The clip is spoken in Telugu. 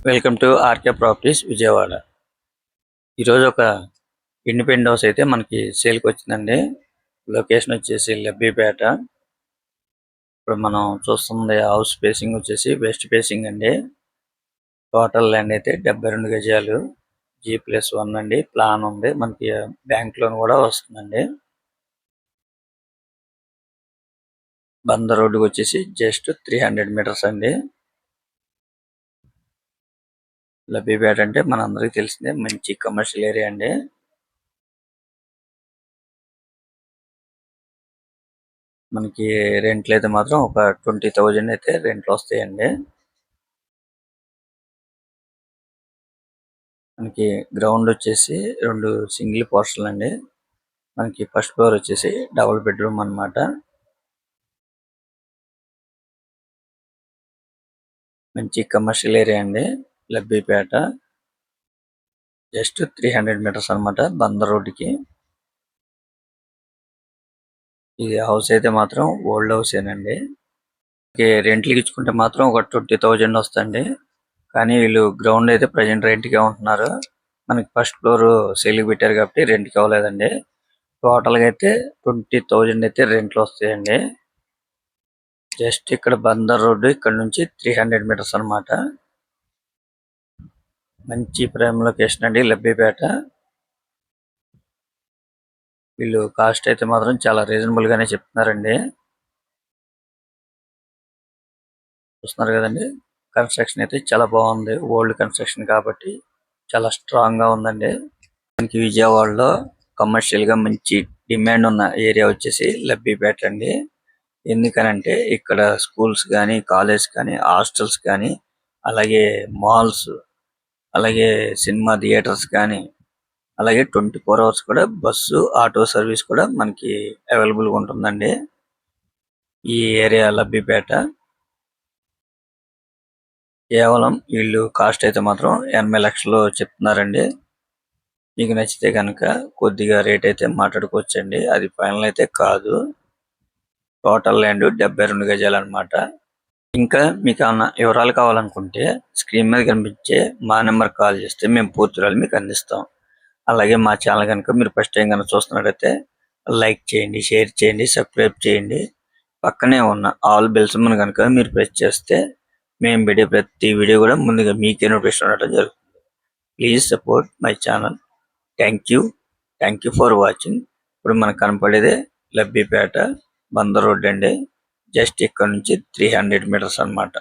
Welcome to RK properties Vijayawada. ఈరోజు ఒక ఇండిపెండెంట్ హౌస్ అయితే మనకి సేల్కి వచ్చిందండి. లొకేషన్ వచ్చేసి లబ్బిపేట. ఇప్పుడు మనం చూస్తుంది హౌస్ ఫేసింగ్ వచ్చేసి వెస్ట్ ఫేసింగ్ అండి. టోటల్ ల్యాండ్ అయితే 72 గజాలు, G+1 అండి. ప్లాన్ ఉంది, మనకి బ్యాంక్ లోన్ కూడా వస్తుందండి. బంద రోడ్డుకి వచ్చేసి జస్ట్ 300 మీటర్స్ అండి. లబ్బిపేట అంటే మనందరికీ తెలిసిందే, మంచి కమర్షియల్ ఏరియా అండి. మనకి రెంట్లు అయితే మాత్రం ఒక 20,000 అయితే రెంట్లు వస్తాయండి. మనకి గ్రౌండ్ వచ్చేసి 2 సింగిల్ పోర్షన్లు అండి. మనకి ఫస్ట్ ఫ్లోర్ వచ్చేసి డబుల్ బెడ్రూమ్ అన్నమాట. మంచి కమర్షియల్ ఏరియా అండి లబ్బిపేట. జస్ట్ 300 మీటర్స్ అన్నమాట బంద రోడ్డుకి. ఇది హౌస్ అయితే మాత్రం ఓల్డ్ హౌస్ ఏనండి. రెంట్లకి ఇచ్చుకుంటే మాత్రం ఒక 20,000 వస్తుంది. కానీ వీళ్ళు గ్రౌండ్ అయితే ప్రజెంట్ రెంట్ కే ఉంటున్నారు. మనకి ఫస్ట్ ఫ్లోర్ సేల్కి పెట్టారు కాబట్టి రెంట్ కి అవ్వలేదండి. టోటల్ గా అయితే 20,000 అయితే రెంట్లు వస్తాయండి. జస్ట్ ఇక్కడ బందర్ రోడ్డు, ఇక్కడ నుంచి 300 మీటర్స్ అన్నమాట. మంచి ప్రైమ్ లొకేషన్ అండి లబ్బిపేట. వీళ్ళు కాస్ట్ అయితే మాత్రం చాలా రీజనబుల్ గానే చెప్తున్నారండి. చూస్తున్నారు కదండి, కన్స్ట్రక్షన్ అయితే చాలా బాగుంది. ఓల్డ్ కన్స్ట్రక్షన్ కాబట్టి చాలా స్ట్రాంగ్ గా ఉందండి. మనకి విజయవాడలో కమర్షియల్ గా మంచి డిమాండ్ ఉన్న ఏరియా వచ్చేసి లబ్బిపేట అండి. ఎందుకనంటే ఇక్కడ స్కూల్స్ కానీ, కాలేజ్ కానీ, హాస్టల్స్ కానీ, అలాగే మాల్స్, అలాగే సినిమా థియేటర్స్ కానీ, అలాగే 24 అవర్స్ కూడా బస్సు, ఆటో సర్వీస్ కూడా మనకి అవైలబుల్ గా ఉంటుందండి ఈ ఏరియా లబ్బిపేట. కేవలం వీళ్ళు కాస్ట్ అయితే మాత్రం 80 లక్షలు చెప్తున్నారండి. మీకు నచ్చితే కనుక కొద్దిగా రేట్ అయితే మాట్లాడుకోవచ్చండి. అది ఫైనల్ అయితే కాదు. టోటల్ ల్యాండ్ 72 గజాలు అన్నమాట. ఇంకా మీకు ఏమన్నా వివరాలు కావాలనుకుంటే స్క్రీన్ మీద కనిపించే మా నెంబర్ కాల్ చేస్తే మేము పూర్తి వివరాలు మీకు అందిస్తాం. అలాగే మా ఛానల్ కనుక మీరు ఫస్ట్ టైం కనుక చూస్తున్నట్టయితే లైక్ చేయండి, షేర్ చేయండి, సబ్స్క్రైబ్ చేయండి. పక్కనే ఉన్న ఆల్ బెల్స్ కనుక మీరు ప్రెస్ చేస్తే మేము పెట్టే ప్రతి వీడియో కూడా ముందుగా మీకే నోటిఫికేషన్ ఉండటం జరుగుతుంది. Please support my channel. Thank you for watching. ఇప్పుడు మనకు కనపడేదే లబ్బిపేట బందర్ రోడ్ అండి. జస్ట్ ఇక్కడ నుంచి 300 మీటర్స్ అన్నమాట.